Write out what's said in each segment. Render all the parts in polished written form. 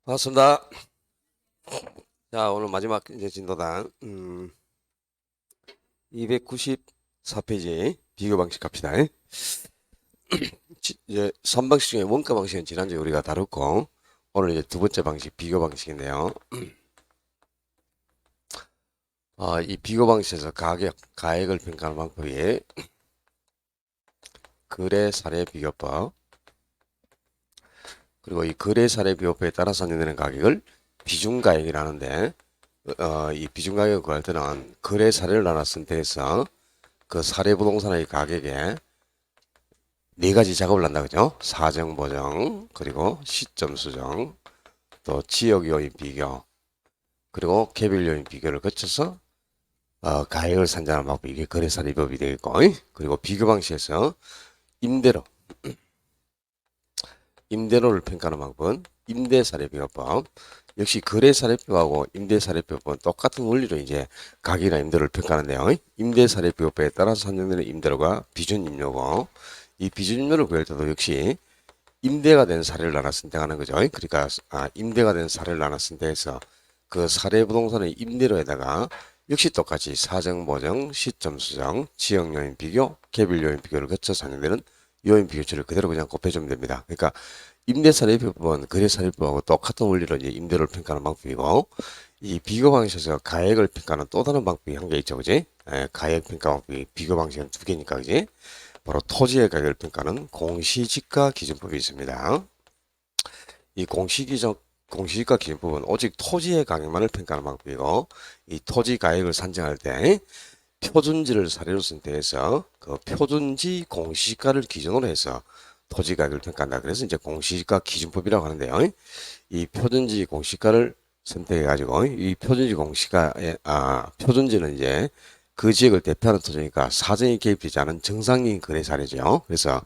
반갑습니다. 자, 오늘 마지막 이제 진도단 294페이지 비교 방식 갑시다. 이제 3방식 중에 원가 방식은 지난주에 우리가 다뤘고 오늘 이제 두 번째 방식 비교 방식인데요. 이 비교 방식에서 가액을 평가하는 방법이 거래 사례 비교법, 그리고 이 거래 사례 비교법에 따라 산정되는 가격을 비중가액이라는데, 이 비중가격을 구할 때는 거래 사례를 나눠 선택해서 그 사례 부동산의 가격에 네 가지 작업을 한다, 그죠? 사정 보정, 그리고 시점 수정, 또 지역 요인 비교, 그리고 개별 요인 비교를 거쳐서 가액을 산정하는 방법, 이게 거래 사례 비법이 되겠고, 그리고 비교 방식에서 임대료, 임대료를 평가하는 방법은 임대사례비교법. 역시 거래사례비법하고 임대사례비법은 똑같은 원리로 이제 가격이나 임대료를 평가하는데요. 임대사례비법에 따라 산정되는 임대료가 비준임료고, 이 비준임료를 구할 때도 역시 임대가 된 사례를 나눠 선택하는 거죠. 그러니까 임대가 된 사례를 나눠 선택해서 그 사례 부동산의 임대료에다가 역시 똑같이 사정 보정, 시점 수정, 지역 요인 비교, 개별 요인 비교를 거쳐 산정되는 요인 비교치를 그대로 그냥 곱해주면 됩니다. 그러니까 임대사례비법은 거래사례비법하고 똑같은 원리로 이제 임대료를 평가하는 방법이고, 이 비교 방식에서 가액을 평가하는 또 다른 방법이 한 개 있죠, 그지? 가액 평가 방법이 비교 방식은 두 개니까, 그지? 바로 토지의 가격을 평가하는 공시지가 기준법이 있습니다. 이 공시지가 기준법은 오직 토지의 가격만을 평가하는 방법이고, 이 토지 가액을 산정할 때 표준지를 사례로 선택해서 그 표준지 공시지가를 기준으로 해서 토지 가격을 평가한다. 그래서 이제 공시지가 기준법이라고 하는데요. 이 표준지 공시가를 선택해 가지고 이 표준지 공시가의 표준지는 이제 그 지역을 대표하는 토지니까 사정이 개입되지 않은 정상적인 거래 사례죠. 그래서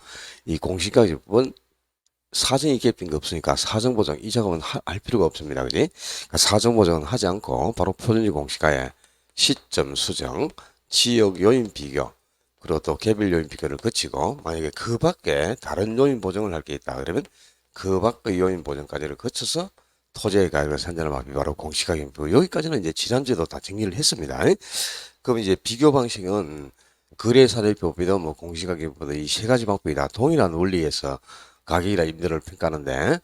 이 공시가 기준법은 사정이 개입된 게 없으니까 사정 보정 이 작업은 할 필요가 없습니다. 그지? 그러니까 사정 보정은 하지 않고 바로 표준지 공시가에 시점 수정, 지역 요인 비교, 그리고 또 개별 요인 비교를 거치고 만약에 그 밖에 다른 요인 보정을 할 게 있다 그러면 그 밖의 요인 보정까지를 거쳐서 토지의 가격을 산정하는 방법이 바로 공시가격이고, 여기까지는 이제 지난주에도 다 정리를 했습니다. 그럼 이제 비교 방식은 거래사례비법이든 뭐 공시가격보다 이 세 가지 방법이 다 동일한 원리에서 가격이나 임대료를 평가하는데,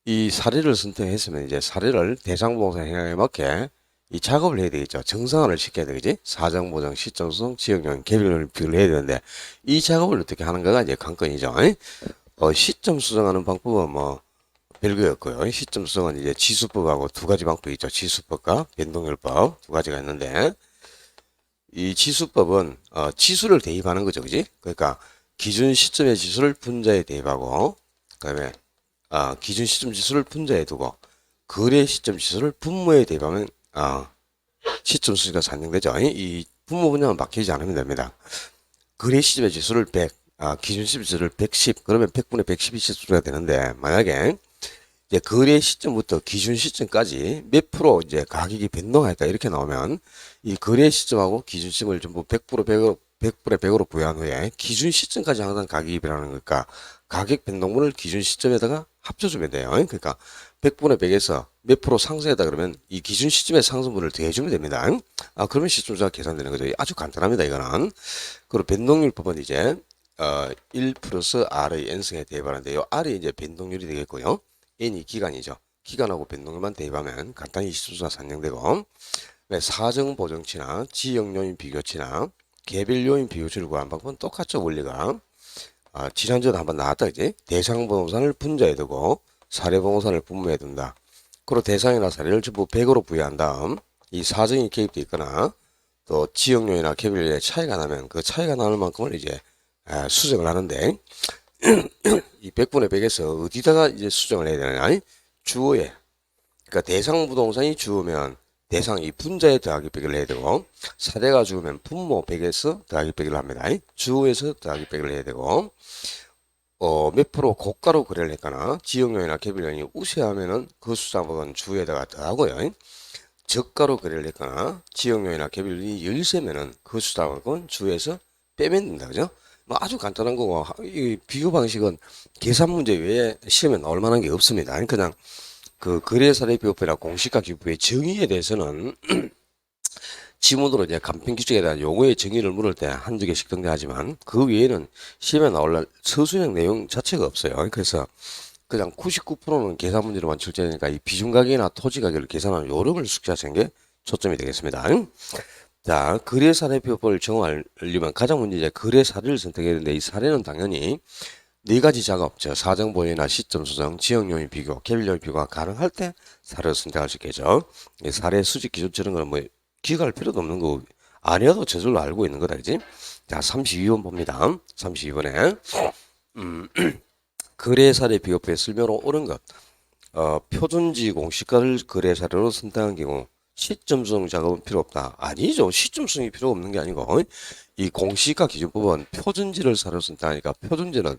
이 사례를 선택했으면 이제 사례를 대상부동산 행위에 맞게 이 작업을 해야 되겠죠. 정상화를 시켜야 되겠지. 사정 보정, 시점 수정, 지역용, 개별 비교를 해야 되는데 이 작업을 어떻게 하는가가 이제 관건이죠. 시점 수정하는 방법은 뭐 별거였고요. 시점 수정은 이제 지수법하고 두 가지 방법이 있죠. 지수법과 변동률법 두 가지가 있는데, 이 지수법은 지수를 대입하는 거죠, 그지? 그러니까 기준 시점의 지수를 분자에 대입하고, 그다음에 기준 시점 지수를 분자에 두고 거래 시점 지수를 분모에 대입하면 시점 수가 산정되죠. 이 분모 분야만 바뀌지 않으면 됩니다. 거래 시점의 지수를 100, 기준 시점 지수를 110, 그러면 100분의 110이 시수가 되는데, 만약에 이제 거래 시점부터 기준 시점까지 몇 프로 이제 가격이 변동했다 이렇게 나오면 이 거래 시점하고 기준 시점을 전부 100% 100분의 100으로 부여한 후에 기준 시점까지 항상 가격이 변하는 거니까 가격 변동분을 기준 시점에다가 합쳐주면 돼요. 그러니까 100분의 100에서 몇 프로 상승했다 그러면 이 기준 시점의 상승분을 더해주면 됩니다. 그러면 시점수가 계산되는 거죠. 아주 간단합니다, 이거는. 그리고 변동률법은 이제 1 플러스 R의 N승에 대입하는데, 요 R이 이제 변동률이 되겠고요. N이 기간이죠. 기간하고 변동률만 대입하면 간단히 시점수가 산정되고, 사정 보정치나 지역 요인 비교치나 개별 요인 비교치를 구하는 방법은 똑같죠, 원리가. 지난주에도 한번 나왔다, 이제. 대상 부동산을 분자에 두고 사례 부동산을 분모에 둔다. 그리고 대상이나 사례를 전부 100으로 부여한 다음 이 사정이 개입되어 있거나 또 지역 요인이나 개별 요인의 차이가 나면 그 차이가 나는 만큼을 이제 수정을 하는데, 이 100분의 100에서 어디다가 이제 수정을 해야 되느냐? 주어에. 그러니까 대상 부동산이 주어면 대상 이 분자에 더하기 100을 해야 되고, 사례가 주어면 분모 100에서 더하기 100을 합니다. 주어에서 더하기 100을 해야 되고, 몇 프로 고가로 거래를 했거나 지역요인이나 개별요인이 우세하면은 그 숫자보다는 주에다가 더하고요. 저가로 거래를 했거나 지역요인이나 개별요인이 열세면은 그 숫자만큼은 주에서 빼면 된다, 그죠? 뭐 아주 간단한 거고, 이 비교 방식은 계산 문제 외에 시험에 나올 만한 게 없습니다. 그냥 그 거래사례비법이나 공시가기부의 정의에 대해서는 지문으로 이제 간편규칙에 대한 용어의 정의를 물을 때 한두 개씩 등장하지만 그 외에는 시험에 나올 서술형 내용 자체가 없어요. 그래서 그냥 99%는 계산 문제로만 출제되니까 이 비중가격이나 토지가격을 계산하는 요령을 숙지하시는 게 초점이 되겠습니다. 자, 거래사례비법을 정하려면 가장 먼저 이제 거래사례를 선택해야 되는데 이 사례는 당연히 네 가지 작업, 즉 사정보유나 시점 수정, 지역요인 비교, 개별요인 비교가 가능할 때 사례를 선택할 수 있겠죠. 이 사례 수직 기준처럼 거는 뭐 기억할 필요도 없는 거 아니어도 저절로 알고 있는 거다, 그지? 자, 32번 봅니다. 32번에 거래사례 비교표에 설명으로 옳은 것. 표준지 공시가를 거래사례로 선택한 경우 시점 수정 작업은 필요 없다. 아니죠. 시점 수정이 필요 없는 게 아니고 이 공시가 기준법은 표준지를 사례로 선택하니까 표준지는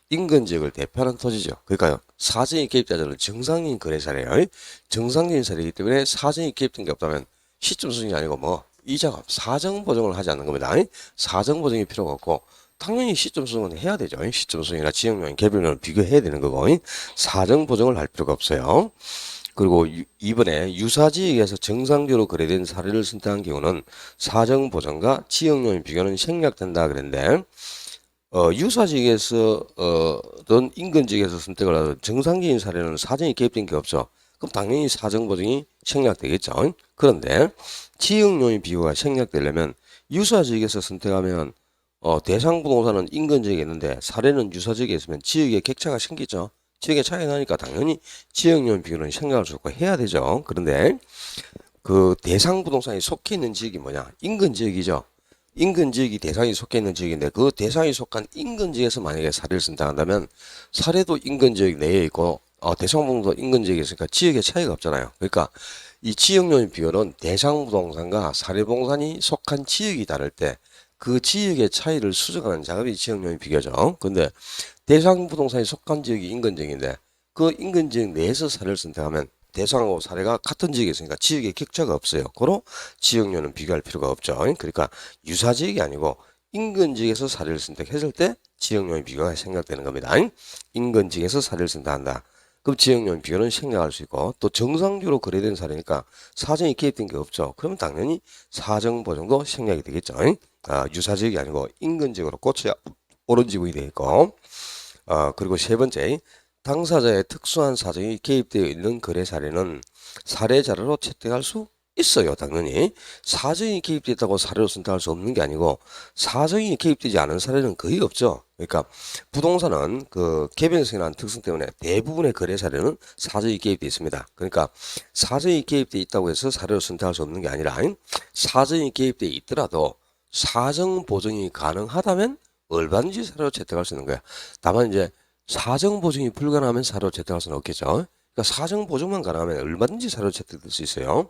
인근 지역을 대표하는 토지죠. 그러니까요. 사정이 개입자들은 정상인 거래 사례예요. 정상적인 사례이기 때문에 사정이 개입된 게 없다면 시점 수정이 아니고 뭐 이 작업 사정 보정을 하지 않는 겁니다. 사정 보정이 필요가 없고 당연히 시점 수정은 해야 되죠. 시점 수정이나 지역요인 개별요인 비교해야 되는 거고 사정 보정을 할 필요가 없어요. 그리고 이번에 유사지역에서 정상적으로 거래된 사례를 선택한 경우는 사정 보정과 지역요인 비교는 생략된다 그랬는데 유사지역에서 어떤 인근지역에서 선택을 하던 정상적인 사례는 사정이 개입된 게 없죠. 그럼 당연히 사정 보정이 생략되겠죠. 그런데 지역요인 비교가 생략되려면 유사지역에서 선택하면 대상 부동산은 인근지역에 있는데 사례는 유사지역에 있으면 지역에 격차가 생기죠. 지역의 차이가 나니까 당연히 지역요인 비교는 생략할 수 없고 해야 되죠. 그런데 그 대상 부동산이 속해 있는 지역이 뭐냐? 인근 지역이죠. 인근 지역이 대상이 속해 있는 지역인데 그 대상이 속한 인근 지역에서 만약에 사례를 선택한다면 사례도 인근 지역 내에 있고 대상 부동산도 인근 지역에 있으니까 지역의 차이가 없잖아요. 그러니까 이 지역요인 비교는 대상 부동산과 사례 부동산이 속한 지역이 다를 때 그 지역의 차이를 수정하는 작업이 지역요인 비교죠. 근데 대상 부동산이 속한 지역이 인근 지역인데 그 인근 지역 내에서 사례를 선택하면 대상하고 사례가 같은 지역에 있으니까 지역에 격차가 없어요. 그로 지역요는 비교할 필요가 없죠. 그러니까 유사 지역이 아니고 인근 지역에서 사례를 선택했을 때 지역요인 비교가 생략되는 겁니다. 인근 지역에서 사례를 선택한다. 그럼 지역요인 비교는 생략할 수 있고 또 정상적으로 거래된 사례니까 사정이 개입된 게 없죠. 그러면 당연히 사정 보정도 생략이 되겠죠. 유사 지역이 아니고 인근 지역으로 꽂혀야 옳은 지구이 되겠고 그리고 세 번째 당사자의 특수한 사정이 개입되어 있는 거래 사례는 사례 자료로 채택할 수 있어요. 당연히 사정이 개입됐다고 사례로 선택할 수 없는 게 아니고 사정이 개입되지 않은 사례는 거의 없죠. 그러니까 부동산은 그 개변성이라는 특성 때문에 대부분의 거래 사례는 사정이 개입되어 있습니다. 그러니까 사정이 개입되어 있다고 해서 사례로 선택할 수 없는 게 아니라 사정이 개입되어 있더라도 사정 보정이 가능하다면 얼마든지 사례로 채택할 수 있는 거야. 다만 이제 사정 보정이 불가능하면 사례로 채택할 수는 없겠죠. 그러니까 사정 보정만 가능하면 얼마든지 사례로 채택될 수 있어요.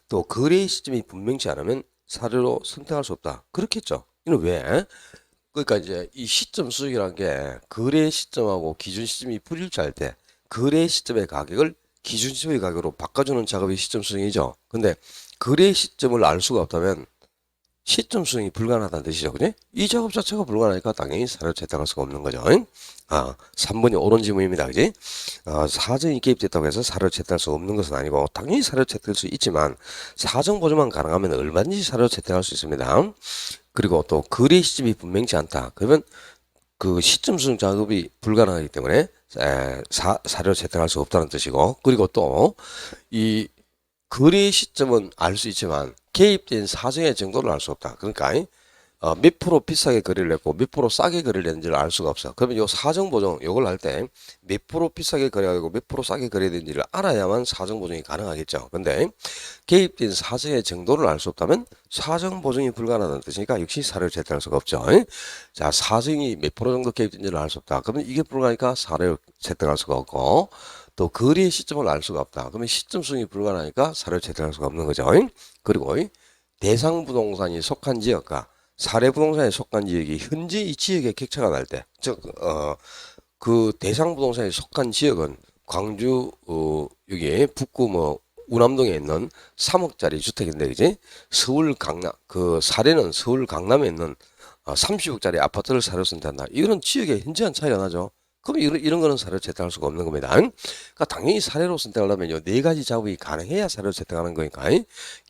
또 거래의 시점이 분명치 않으면 사례로 선택할 수 없다. 그렇겠죠. 이는 왜? 그러니까 이제 이 시점 수익이라는 게 거래 시점하고 기준 시점이 불일치할 때 거래 시점의 가격을 기준 시점의 가격으로 바꿔주는 작업이 시점 수익이죠. 근데 거래 시점을 알 수가 없다면 시점 수정이 불가능하다는 뜻이죠. 그지? 이 작업 자체가 불가능하니까 당연히 사례로 채택할 수가 없는 거죠. 3번이 옳은 지문입니다. 그지? 사정이 개입됐다고 해서 사례로 채택할 수 없는 것은 아니고 당연히 사례로 채택할 수 있지만 사정 보조만 가능하면 얼마든지 사례로 채택할 수 있습니다. 그리고 또 거래 시점이 분명치 않다. 그러면 그 시점 수정 작업이 불가능하기 때문에 사례로 채택할 수 없다는 뜻이고 그리고 또 이 거래 시점은 알 수 있지만 개입된 사정의 정도를 알 수 없다. 그러니까 몇 프로 비싸게 거래를 했고 몇 프로 싸게 거래를 했는지를 알 수가 없어. 그러면 요 사정 보정 요걸 할 때 몇 프로 비싸게 거래하고 몇 프로 싸게 거래된지를 알아야만 사정 보정이 가능하겠죠. 근데 개입된 사정의 정도를 알 수 없다면 사정 보정이 불가능하다는 뜻이니까 역시 사례를 채택할 수가 없죠. 자, 사정이 몇 프로 정도 개입된지를 알 수 없다. 그러면 이게 불가하니까 사례를 채택할 수가 없고 또 거래 시점을 알 수가 없다. 그러면 시점 수정이 불가능하니까 사례를 채택할 수가 없는 거죠. 그리고 대상 부동산이 속한 지역과 사례 부동산에 속한 지역이 현재 이 지역의 격차가 날 때, 즉, 그 대상 부동산에 속한 지역은 광주, 여기 북구 뭐, 우남동에 있는 3억짜리 주택인데, 그지? 서울 강남, 그 사례는 서울 강남에 있는 30억짜리 아파트를 사례로 선택한다. 이거는 지역의 현저한 차이가 나죠. 그럼 이런 거는 사례로 채택할 수가 없는 겁니다. 그러니까 당연히 사례로 선택하려면요, 네 가지 작업이 가능해야 사례로 채택하는 거니까,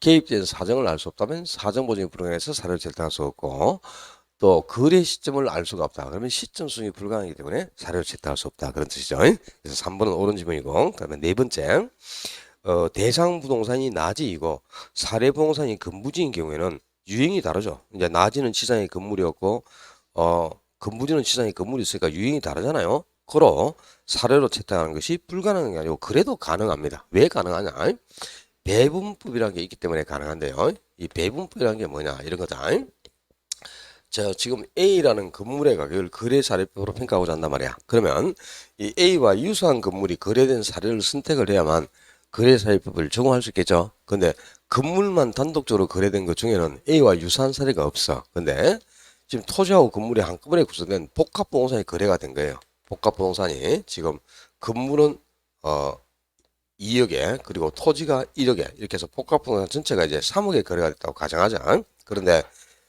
개입된 사정을 알 수 없다면 사정 보증이 불가해서 사례로 채택할 수 없고, 또 거래 시점을 알 수가 없다. 그러면 시점 수정이 불가능하기 때문에 사례로 채택할 수 없다. 그런 뜻이죠. 그래서 3번은 옳은 지문이고, 그다음에 네 번째, 대상 부동산이 낮이이고 사례 부동산이 근무지인 경우에는 유형이 다르죠. 이제 낮이는 지상의 건물이었고, 근무지는 지상의 건물이 있으니까 유형이 다르잖아요. 그로 사례로 채택하는 것이 불가능한 게 아니고 그래도 가능합니다. 왜 가능하냐? 배분법이라는 게 있기 때문에 가능한데요. 이 배분법이라는 게 뭐냐? 이런 거다. 자, 지금 A라는 건물의 가격을 거래 사례표로 평가하고자 한단 말이야. 그러면 이 A와 유사한 건물이 거래된 사례를 선택을 해야만 거래 사례표를 적용할 수 있겠죠. 근데 건물만 단독적으로 거래된 것 중에는 A와 유사한 사례가 없어. 근데 지금 토지하고 건물이 한꺼번에 구성된 복합부동산이 거래가 된 거예요. 복합부동산이 지금 건물은 2억에 그리고 토지가 1억에 이렇게 해서 복합부동산 전체가 이제 3억에 거래가 됐다고 가정하자. 그런데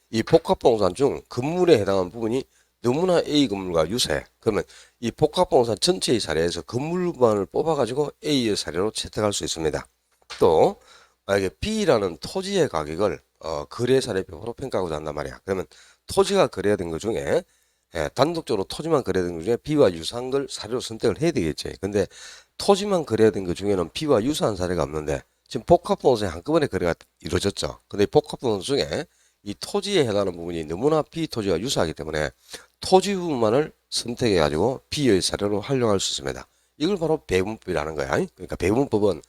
이 복합부동산 중 건물에 해당하는 부분이 너무나 A 건물과 유사해. 그러면 이 복합부동산 전체의 사례에서 건물만을 뽑아가지고 A의 사례로 채택할 수 있습니다. 또 만약에 B라는 토지의 가격을 거래 사례표로 평가하고자 한단 말이야. 그러면 토지가 거래된 것 중에 단독적으로 토지만 거래된 것 중에 B와 유사한 걸 사례로 선택을 해야 되겠지. 근데 토지만 거래된 것 중에는 B와 유사한 사례가 없는데 지금 복합부동산이 한꺼번에 거래가 이루어졌죠. 근데 이 복합부동산 중에 이 토지에 해당하는 부분이 너무나 B 토지와 유사하기 때문에 토지 부분만을 선택해 가지고 B의 사례로 활용할 수 있습니다. 이걸 바로 배분법이라는 거야. 그러니까 배분법은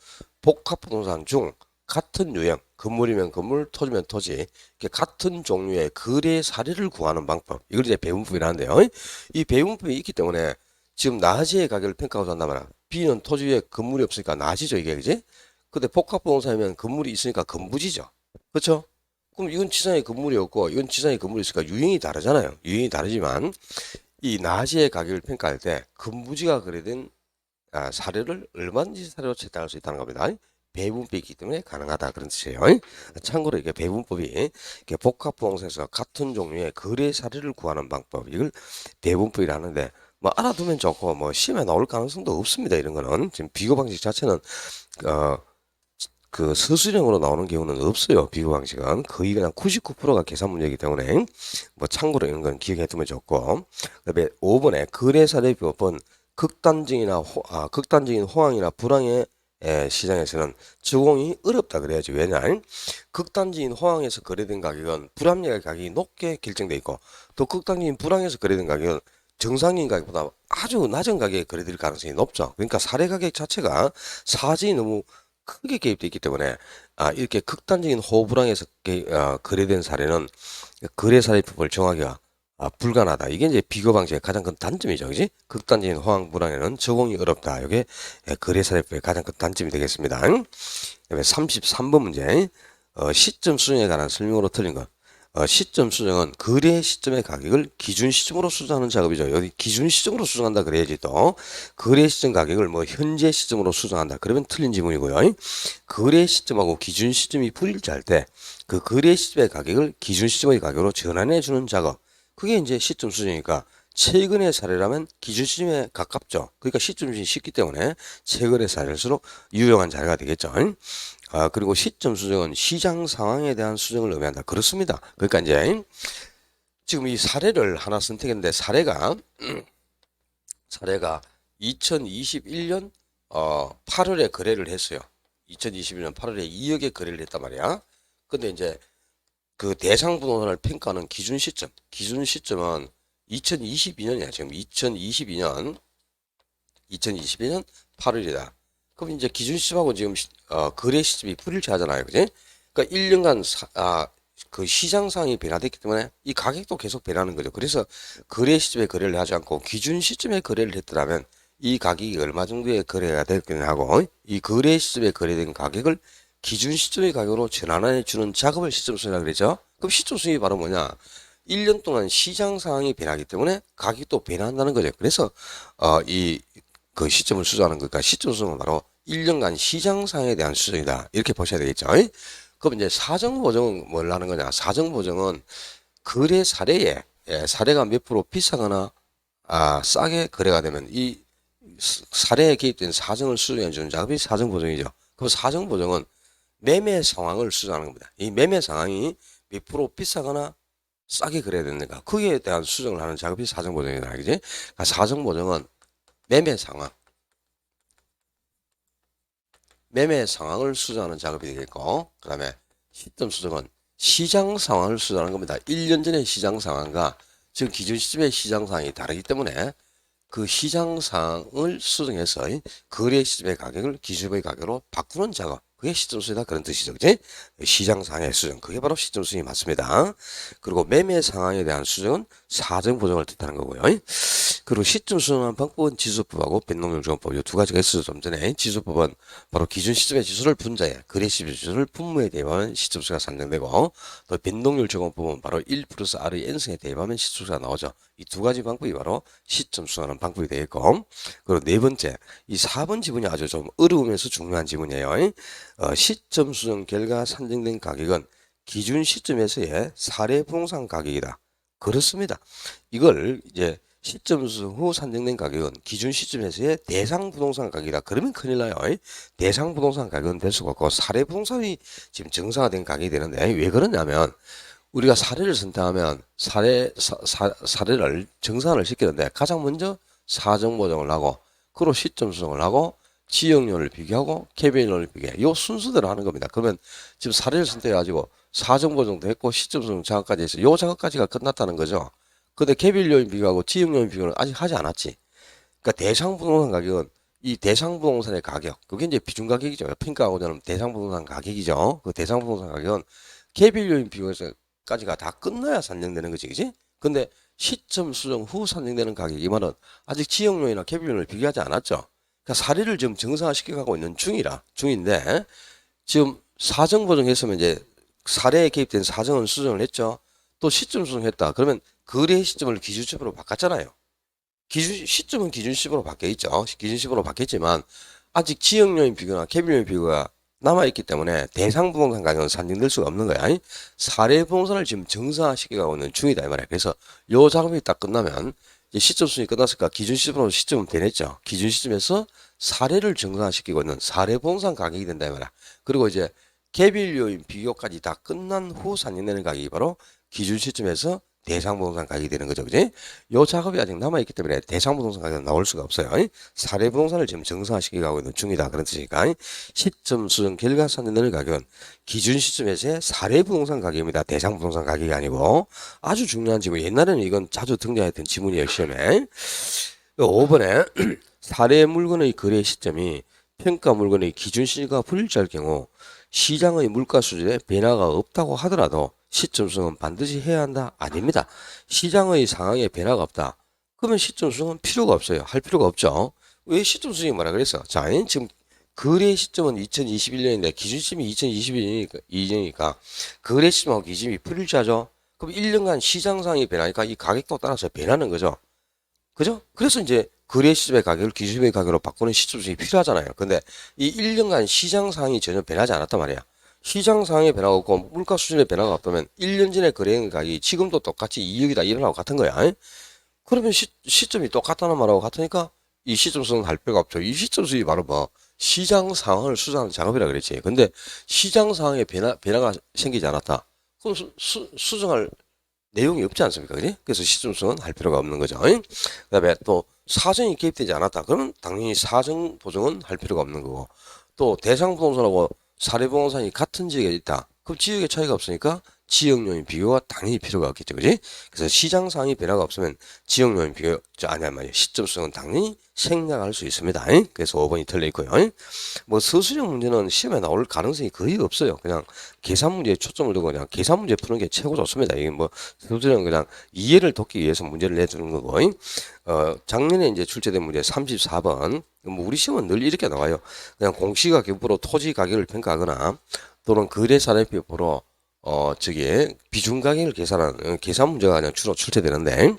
복합부동산 중 같은 유형, 건물이면 건물, 토지면 토지, 이렇게 같은 종류의 거래 사례를 구하는 방법. 이걸 이제 배분법이라는데요. 이 배분법이 있기 때문에 지금 낮의 가격을 평가하고자 한단 말이야. B는 토지 위에 건물이 없으니까 낮이죠, 이게, 그지? 근데 복합부동산이면 건물이 있으니까 건부지죠. 그렇죠? 그럼 이건 지상의 건물이었고 이건 지상의 건물이 있으니까 유형이 다르잖아요. 유형이 다르지만 이 낮의 가격을 평가할 때 건부지가 거래된 사례를 얼마든지 사례로 채택할 수 있다는 겁니다. 배분법이 있기 때문에 가능하다 그런 뜻이에요. 참고로 이게 배분법이 이렇게 복합부동산에서 같은 종류의 거래 사례를 구하는 방법 이걸 배분법이라는데 뭐 알아두면 좋고 뭐 시험에 나올 가능성도 없습니다. 이런 거는 지금 비교 방식 자체는 그 서술형으로 나오는 경우는 없어요. 비교 방식은 거의 그냥 99%가 계산 문제이기 때문에 뭐 참고로 이런 건 기억해 두면 좋고, 그다음에 5번에 거래사례법은 극단적인 호황이나 불황의 시장에서는 적용이 어렵다 그래야지. 왜냐? 극단적인 호황에서 거래된 가격은 불합리하게 가격이 높게 결정돼 있고 또 극단적인 불황에서 거래된 가격은 정상인 가격보다 아주 낮은 가격에 거래될 가능성이 높죠. 그러니까 사례 가격 자체가 사정이 너무 크게 개입되어 있기 때문에 이렇게 극단적인 호불항에서 거래된 사례는 거래사례법을 정하기가 불가능하다. 이게 이제 비교 방식의 가장 큰 단점이죠. 그지? 극단적인 호황 불황에는 적용이 어렵다. 이게 거래사례법의 가장 큰 단점이 되겠습니다. 그다음에 33번 문제 시점 수정에 관한 설명으로 틀린 것. 시점 수정은 거래 시점의 가격을 기준 시점으로 수정하는 작업이죠. 여기 기준 시점으로 수정한다 그래야지 또 거래 시점 가격을 뭐 현재 시점으로 수정한다. 그러면 틀린 지문이고요. 거래 시점하고 기준 시점이 불일치할 때 그 거래 시점의 가격을 기준 시점의 가격으로 전환해 주는 작업. 그게 이제 시점 수정이니까 최근의 사례라면 기준 시점에 가깝죠. 그러니까 시점 수정이 쉽기 때문에 최근의 사례일수록 유용한 자료가 되겠죠. 그리고 시점 수정은 시장 상황에 대한 수정을 의미한다. 그렇습니다. 그러니까 이제 지금 이 사례를 하나 선택했는데 사례가 2021년 8월에 거래를 했어요. 2021년 8월에 2억에 거래를 했단 말이야. 근데 이제 그 대상 부동산을 평가하는 기준 시점은 2022년이야. 지금 2022년 8월이다. 그럼 이제 기준 시점하고 지금 거래 시점이 불일치하잖아요. 그지? 그러니까 1년간 그 시장 상황이 변화됐기 때문에 이 가격도 계속 변하는 거죠. 그래서 거래 시점에 거래를 하지 않고 기준 시점에 거래를 했더라면 이 가격이 얼마 정도의 거래가 됐겠냐 하고 이 거래 시점에 거래된 가격을 기준 시점의 가격으로 전환해 주는 작업을 시점 수정이라고 그러죠. 그럼 시점 수정이 바로 뭐냐? 1년 동안 시장 상황이 변하기 때문에 가격도 변한다는 거죠. 그래서 그 시점을 수정하는 거니까 시점 수정은 바로 1년간 시장 상황에 대한 수정이다. 이렇게 보셔야 되겠죠. 그럼 이제 사정 보정은 뭘 하는 거냐? 사정 보정은 거래 사례에 사례가 몇 프로 비싸거나 싸게 거래가 되면 이 사례에 개입된 사정을 수정해 주는 작업이 사정보정이죠. 그럼 사정보정은 매매 상황을 수정하는 겁니다. 이 매매 상황이 몇 프로 비싸거나 싸게 거래해야 되는가, 거기에 대한 수정을 하는 작업이 사정보정이다. 그지? 그러니까 사정보정은 매매 상황을 수정하는 작업이 되겠고, 그 다음에 시점 수정은 시장 상황을 수정하는 겁니다. 1년 전의 시장 상황과 지금 기준 시점의 시장 상황이 다르기 때문에 그 시장 상황을 수정해서 거래 시점의 가격을 기준의 가격으로 바꾸는 작업, 그게 시점 수정이다, 그런 뜻이죠. 그지? 시장 상황의 수정, 그게 바로 시점 수정이 맞습니다. 그리고 매매 상황에 대한 수정은 사정 보정을 뜻하는 거고요. 그리고 시점 수정하는 방법은 지수법하고 변동률조건법, 이 두 가지가 있어서 좀 전에 지수법은 바로 기준 시점의 지수를 분자에, 거래 시점 지수를 분모에 대입하면 시점 수가 산정되고, 또 변동률조건법은 바로 1 플러스 R의 n승에 대입하면 시점 수가 나오죠. 이 두 가지 방법이 바로 시점 수정하는 방법이 되겠고, 그리고 네 번째, 이 4번 지문이 아주 좀 어려우면서 중요한 지문이에요. 시점 수정 결과 산정된 가격은 기준 시점에서의 사례 부동산 가격이다. 그렇습니다. 이걸 이제 시점 수정 후 산정된 가격은 기준 시점에서의 대상 부동산 가격이다. 그러면 큰일 나요. 대상 부동산 가격은 될 수가 없고 사례 부동산이 지금 정상화된 가격이 되는데, 왜 그러냐면 우리가 사례를 선택하면 사례를 정산을 시키는데 가장 먼저 사정 보정을 하고, 그리고 시점 수정을 하고, 지역률을 비교하고, KPI를 비교해. 요 순서대로 하는 겁니다. 그러면 지금 사례를 선택해가지고 사정 보정도 했고 시점 수정 작업까지 해서 요 작업까지가 끝났다는 거죠. 근데 KPI 비교하고 지역률 비교는 아직 하지 않았지. 그러니까 대상 부동산 가격은 이 대상 부동산의 가격, 그게 이제 비중 가격이죠. 평가하고자 하는 대상 부동산 가격이죠. 그 대상 부동산 가격은 KPI 비교에서까지가 다 끝나야 산정되는 거지, 그지? 근데 시점 수정 후 산정되는 가격이 말은 아직 지역료이나 KPI를 비교하지 않았죠. 그러니까 사례를 지금 정상화시켜가고 있는 중인데, 지금 사정 보정했으면 이제 사례에 개입된 사정은 수정을 했죠. 또 시점 수정했다. 그러면 거래 시점을 기준시점으로 바꿨잖아요. 시점은 기준시점으로 바뀌어있죠. 기준시점으로 바뀌었지만 아직 지역요인 비교나 KPI 비교가 남아있기 때문에 대상 부동산 가격은 산정될 수가 없는 거야. 사례 부동산을 지금 정상화시켜가고 있는 중이다 이 말이야. 그래서 요 작업이 딱 끝나면 이제 시점 수준이 끝났으니까 기준 시점으로 시점은 되냈죠. 기준 시점에서 사례를 정상화시키고 있는 사례 부동산 가격이 된다 이 말이야. 그리고 이제 개별 요인 비교까지 다 끝난 후 산정되는 가격이 바로 기준 시점에서 대상 부동산 가격이 되는 거죠. 그지? 요 작업이 아직 남아있기 때문에 대상 부동산 가격은 나올 수가 없어요. 사례 부동산을 지금 정상화시키고 있는 중이다. 그런 뜻이니까 시점 수정 결과 산정되는 가격은 기준 시점에서의 사례 부동산 가격입니다. 대상 부동산 가격이 아니고. 아주 중요한 지문. 옛날에는 이건 자주 등장했던 지문이에요. 시험에. 5번에 사례 물건의 거래 시점이 평가 물건의 기준 시기가 불일치할 경우 시장의 물가 수준에 변화가 없다고 하더라도 시점 수정은 반드시 해야 한다? 아닙니다. 시장의 상황에 변화가 없다. 그러면 시점 수정은 필요가 없어요. 할 필요가 없죠. 왜 시점 수정이 뭐라 그랬어? 자, 지금 거래 시점은 2021년인데 기준 시점이 2022년이니까 거래 시점하고 기준이 불일치하죠. 그럼 1년간 시장 상황이 변하니까 이 가격도 따라서 변하는 거죠. 그죠? 그래서 이제 거래 시점의 가격을 기준의 가격으로 바꾸는 시점 수정이 필요하잖아요. 근데 이 1년간 시장 상황이 전혀 변하지 않았단 말이야. 시장 상황에 변화가 없고 물가 수준에 변화가 없다면 1년 전에 거래한 가격이 지금도 똑같이 2억이다 이러라고 같은 거야. 그러면 시점이 똑같다는 말하고 같으니까 이 시점 수정은 할 필요가 없죠. 이 시점 수정이 바로 뭐 시장 상황을 수정하는 작업이라 그랬지. 근데 시장 상황에 변화가 생기지 않았다. 그럼 수정할 내용이 없지 않습니까? 그지? 그래서 시점 수정은 할 필요가 없는 거죠. 그 다음에 또 사정이 개입되지 않았다. 그러면 당연히 사정 보정은 할 필요가 없는 거고, 또 대상 부동산하고 사례 부동산이 같은 지역에 있다. 그럼 지역의 차이가 없으니까 지역요인 비교가 당연히 필요가 없겠죠. 그지? 그래서 시장 상황이 변화가 없으면 지역요인 비교, 아니야, 시점 수정은 당연히 생략할 수 있습니다. 그래서 5번이 틀려 있고요. 뭐 서술형 문제는 시험에 나올 가능성이 거의 없어요. 그냥 계산 문제에 초점을 두고 그냥 계산 문제 푸는 게 최고 좋습니다. 이게 뭐 서술형 그냥 이해를 돕기 위해서 문제를 내주는 거고, 작년에 이제 출제된 문제 34번. 뭐 우리 시험은 늘 이렇게 나와요. 그냥 공시가 격부로 토지 가격을 평가하거나 또는 거래 사례표로 비중 가격을 계산하는 계산 문제가 그냥 주로 출제되는데,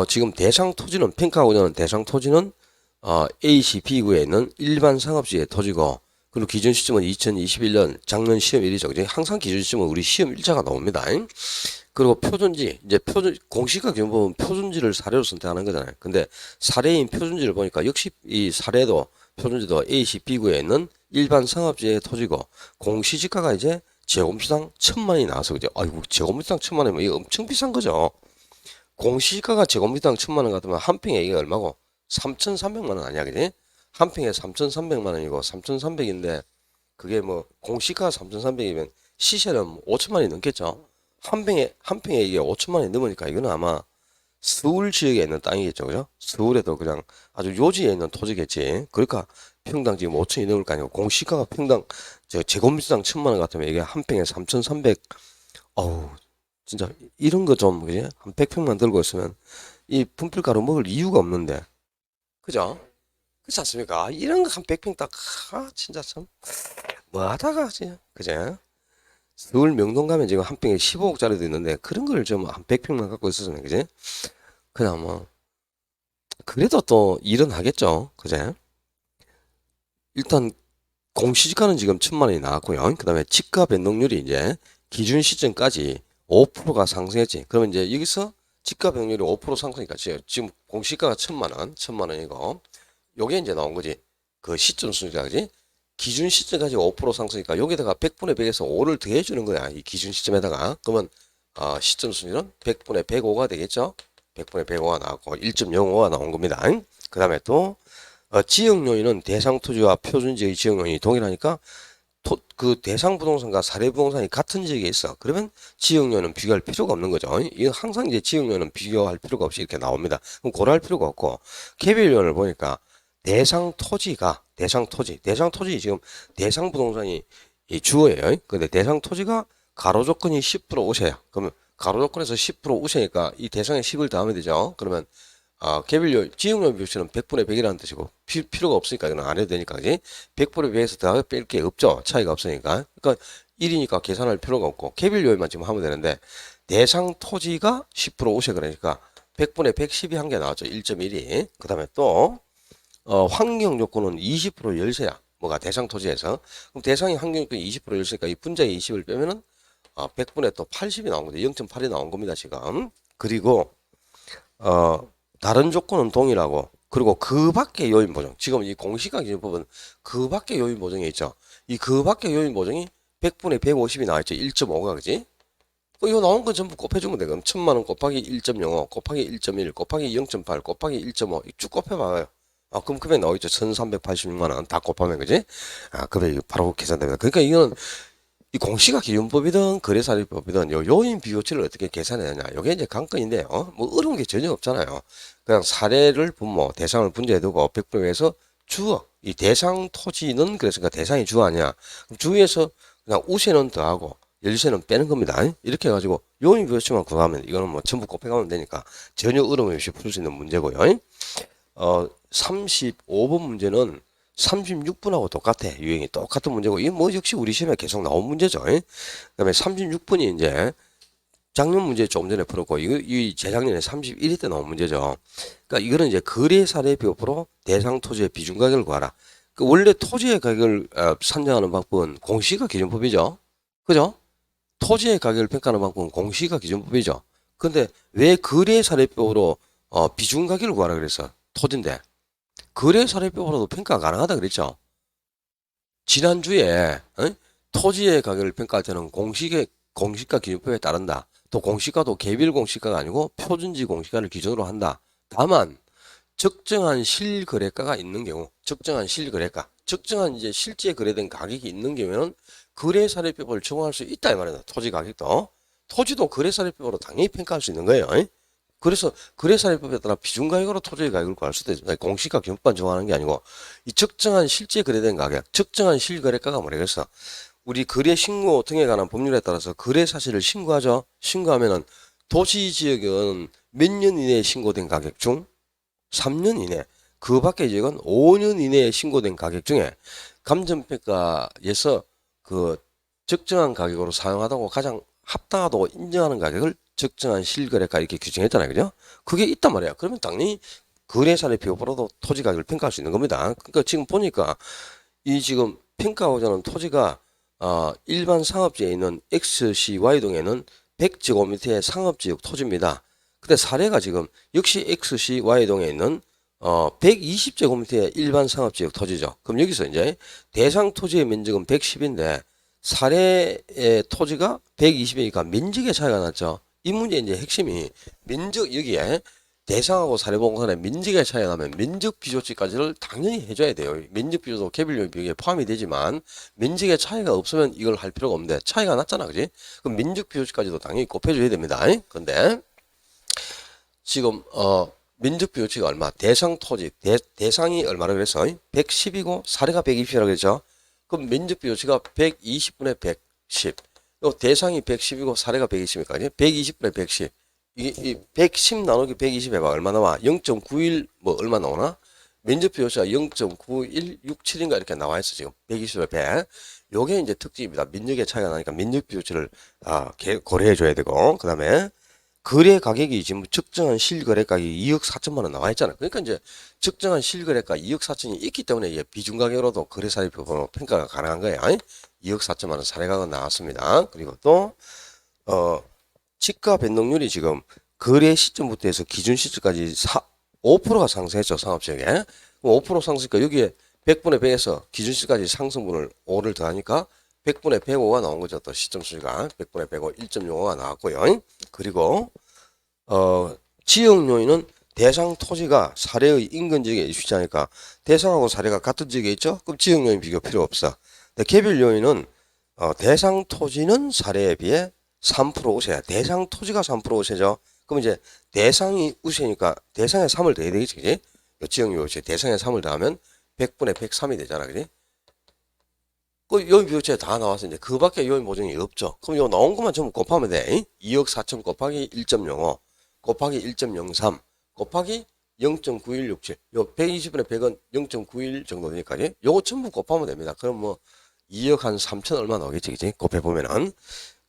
지금 대상 토지는 평가하고자 하는 대상 토지는 A시 B구에 있는 일반 상업지의 토지고, 그리고 기준 시점은 2021년 작년 시험일이죠. 이제 항상 기준 시점은 우리 시험 일자가 나옵니다. 그리고 표준지, 이제 공시가 기본 표준지를 사례로 선택하는 거잖아요. 근데 사례인 표준지를 보니까 역시 이 사례도 표준지도 A시 B구에 있는 일반 상업지의 토지고 공시지가가 이제 제곱미터당 1,000만원이 나와서 그죠. 아이고 제곱미터당 1,000만원이면 이거 엄청 비싼 거죠. 공시지가가 제곱미터당 1,000만원 같으면 한 평에 이게 얼마고? 3,300만원 아니야, 그지? 한 평에 3,300만원이고 3,300인데 그게 뭐 공시가 3,300이면 시세는 5천만원이 넘겠죠. 한 평에 이게 5천만원이 넘으니까 이거는 아마 서울 지역에 있는 땅이겠죠, 그죠? 서울에도 그냥 아주 요지에 있는 토지겠지. 그러니까 평당 지금 5천이 넘을 거 아니고 공시가가 평당 저 제곱미터당 1,000만원 같으면 이게 한 평에 3,300. 어우 진짜 이런 거 좀 그지? 한 100평만 들고 있으면 이 분필가루 먹을 이유가 없는데, 그죠? 그렇지 않습니까? 이런 거 한 100평 딱, 진짜 참, 뭐 하다가, 진짜, 그죠? 서울 명동 가면 지금 한 평에 15억짜리도 있는데, 그런 걸 좀 한 100평만 갖고 있었으면, 그지? 그냥 뭐, 그래도 또 일은 하겠죠. 그죠? 일단, 공시지가는 지금 1,000만원이 나왔고요. 그 다음에 지가 변동률이 이제 기준 시점까지 5%가 상승했지. 그러면 이제 여기서 지가 변동률이 5% 상승이니까 지금 공시가가 1,000만원이고, 요게 이제 나온 거지. 그 시점 순위가, 그지? 기준 시점까지 5% 상승이니까 여기다가 100분의 100에서 5를 더해주는 거야. 이 기준 시점에다가. 그러면, 시점 순위는 100분의 105가 되겠죠? 100분의 105가 나왔고, 1.05가 나온 겁니다. 그 다음에 또, 지역 요인은 대상 토지와 표준지의 지역 요인이 동일하니까, 그 대상 부동산과 사례 부동산이 같은 지역에 있어. 그러면 지역 요인은 비교할 필요가 없는 거죠. 이거 항상 이제 지역 요인은 비교할 필요가 없이 이렇게 나옵니다. 그럼 고려할 필요가 없고, 개별 요인을 보니까, 대상 토지 지금 대상 부동산이 이 주어예요. 근데 대상 토지가 가로 조건이 10% 우세야. 그러면 가로 조건에서 10% 우세니까 이 대상에 10을 더하면 되죠. 그러면 개별요 지역요인 비율은 100분의 100이라는 뜻이고 필요가 없으니까 이건 안 해도 되니까, 그지? 100분의 100에서 더하면 뺄 게 없죠. 차이가 없으니까. 그러니까 1이니까 계산할 필요가 없고 개별요인만 지금 하면 되는데, 대상 토지가 10% 우세 그러니까 100분의 110이 한 개 나왔죠. 1.1이. 그 다음에 또 환경 요건은 20% 열세야. 뭐가 대상 토지에서. 그럼 대상이 환경 요건이 20% 열세니까 이 분자의 20을 빼면은 100분의 또 80이 나온 거죠. 0.8이 나온 겁니다, 지금. 그리고 다른 조건은 동일하고, 그리고 그 밖의 요인 보정. 지금 이 공시가 기준법은 그 밖의 요인 보정이 있죠. 이 그 밖의 요인 보정이 100분의 150이 나와있죠. 1.5가, 그지? 이거 나온 거 전부 곱해주면 돼. 그럼 1,000만원 곱하기 1.05 곱하기 1.1 곱하기 0.8 곱하기 1.5 쭉 곱해봐요. 그럼 금액 나오겠죠. 1,386만원 다 곱하면, 그지? 금액이 바로 계산됩니다. 그러니까 이거는 이 공시가 기준법이든 거래사례법이든 요 요인 비교치를 어떻게 계산해야 하냐. 요게 이제 관건인데요. 뭐 어려운 게 전혀 없잖아요. 그냥 사례를 분모, 대상을 분제해두고 100%에서 주어. 이 대상 토지는 그랬으니까 대상이 주어 아니야. 주에서 그냥 우세는 더하고 열세는 빼는 겁니다. 이렇게 해가지고 요인 비교치만 구하면 이거는 뭐 전부 곱해가면 되니까 전혀 어려움 없이 풀 수 있는 문제고요. 35번 문제는 36분하고 똑같아. 유형이 똑같은 문제고, 이게 뭐 역시 우리 시험에 계속 나온 문제죠. 그 다음에 36분이 이제 작년 문제 조금 전에 풀었고, 이 재작년에 31회 때 나온 문제죠. 그러니까 이거는 이제 거래 사례 비법으로 대상 토지의 비중 가격을 구하라. 그 원래 토지의 가격을 산정하는 방법은 공시가 기준법이죠. 그죠? 토지의 가격을 평가하는 방법은 공시가 기준법이죠. 근데 왜 거래 사례법으로 비중 가격을 구하라 그랬어? 토지인데. 거래 사례법으로도 평가 가능하다 그랬죠. 지난주에 토지의 가격을 평가할 때는 공시가 기준법에 따른다. 또 공시가도 개별 공시가가 아니고 표준지 공시가를 기준으로 한다. 다만 적정한 실거래가가 있는 경우, 적정한 이제 실제 거래된 가격이 있는 경우에는 거래 사례법을 적용할 수 있다 이 말이다. 토지 가격도. 토지도 거래 사례법으로 당연히 평가할 수 있는 거예요. 그래서 거래사례법에 따라 비중가격으로 토지의 가격을 구할 수도 있어요. 공시가 기준법만 정하는 게 아니고, 이 적정한 실제 거래된 가격, 적정한 실거래가가 뭐라겠어? 우리 거래 신고 등에 관한 법률에 따라서 거래 사실을 신고하죠. 신고하면은 도시 지역은 몇 년 이내에 신고된 가격 중 3년 이내, 그 밖의 지역은 5년 이내에 신고된 가격 중에 감정평가에서 그 적정한 가격으로 사용하다고 가장 합당하다고 인정하는 가격을 적정한 실거래가 이렇게 규정했잖아요. 그죠? 그게 있단 말이야. 그러면 당연히 거래사례 비법으로도 토지 가격을 평가할 수 있는 겁니다. 그러니까 지금 보니까 이 지금 평가하고자 하는 토지가 일반 상업지에 있는 XCY동에는 100제곱미터의 상업지역 토지입니다. 근데 사례가 지금 역시 XCY동에 있는 120제곱미터의 일반 상업지역 토지죠. 그럼 여기서 이제 대상 토지의 면적은 110인데 사례의 토지가 120이니까 면적의 차이가 났죠. 이 문제 이제 핵심이 면적 여기에 대상하고 사례보고서에 면적의 차이가 나면 면적 비교치까지를 당연히 해줘야 돼요. 면적 비교도 개별용 비용에 포함이 되지만 면적의 차이가 없으면 이걸 할 필요가 없는데 차이가 났잖아, 그지? 그럼 면적 비교치까지도 당연히 곱해줘야 됩니다. 근데 지금 면적 비교치가 얼마? 대상 토지 대상이 얼마라 그랬어? 110이고 사례가 120이라고 그랬죠? 그럼 면적 비교치가 120분의 110. 요 대상이 110이고 사례가 120이니까 120분의 110. 이 110 나누기 120 해봐. 얼마 나와? 0.91 뭐 얼마 나오나? 면적 비교치가 0.9167인가 이렇게 나와 있어 지금. 120에 100. 요게 이제 특징입니다. 면적의 차이가 나니까 면적 비교치를 고려해 줘야 되고, 그다음에 거래 가격이 지금 적정한 실거래 가격이 2억 4천만 원 나와 있잖아. 그러니까 이제 적정한 실거래가 2억 4천이 있기 때문에 이제 비중 가격으로도 거래 사례표로 평가가 가능한 거야. 2억 4천만 원 사례가가 나왔습니다. 그리고 또 지가 변동률이 지금 거래 시점부터 해서 기준 시점까지 5%가 상승했죠. 상업지역에. 5% 상승니까 여기에 100분의 100에서 기준 시점까지 상승분을 5를 더하니까 100분의 105가 나온 거죠. 또 시점 수가 100분의 105 1.05가 나왔고요. 그리고 지역 요인은 대상 토지가 사례의 인근 지역에 위치하니까 대상하고 사례가 같은 지역에 있죠. 그럼 지역 요인 비교 필요 없어. 근데 개별 요인은 대상 토지는 사례에 비해 3% 우세야. 대상 토지가 3% 우세죠. 그럼 이제 대상이 우세니까 대상에 3을 더해야 되겠지, 그지? 지역 요인 대상에 3을 더하면 100분의 103이 되잖아, 그지? 그 요인 비교치에 다 나와서 이제 그 밖에 요인 보정이 없죠. 그럼 요 나온 것만 전부 곱하면 돼. 2억 4천 곱하기 1.05 곱하기 1.03 곱하기 0.9167. 요 120분의 100은 0.91 정도 되니까 요거 전부 곱하면 됩니다. 그럼 뭐 2억 한 3천 얼마 나오겠지, 그지? 곱해보면은.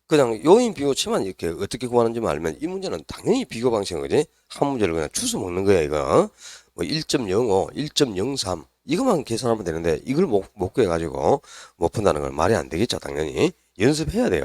그냥 요인 비교치만 이렇게 어떻게 구하는지 알면 이 문제는 당연히 비교 방식인 거지. 한 문제를 그냥 주워 먹는 거야, 이거. 뭐 1.05, 1.03 이것만 계산하면 되는데 이걸 못 구해가지고 못 푼다는 건 말이 안 되겠죠, 당연히. 연습해야 돼요.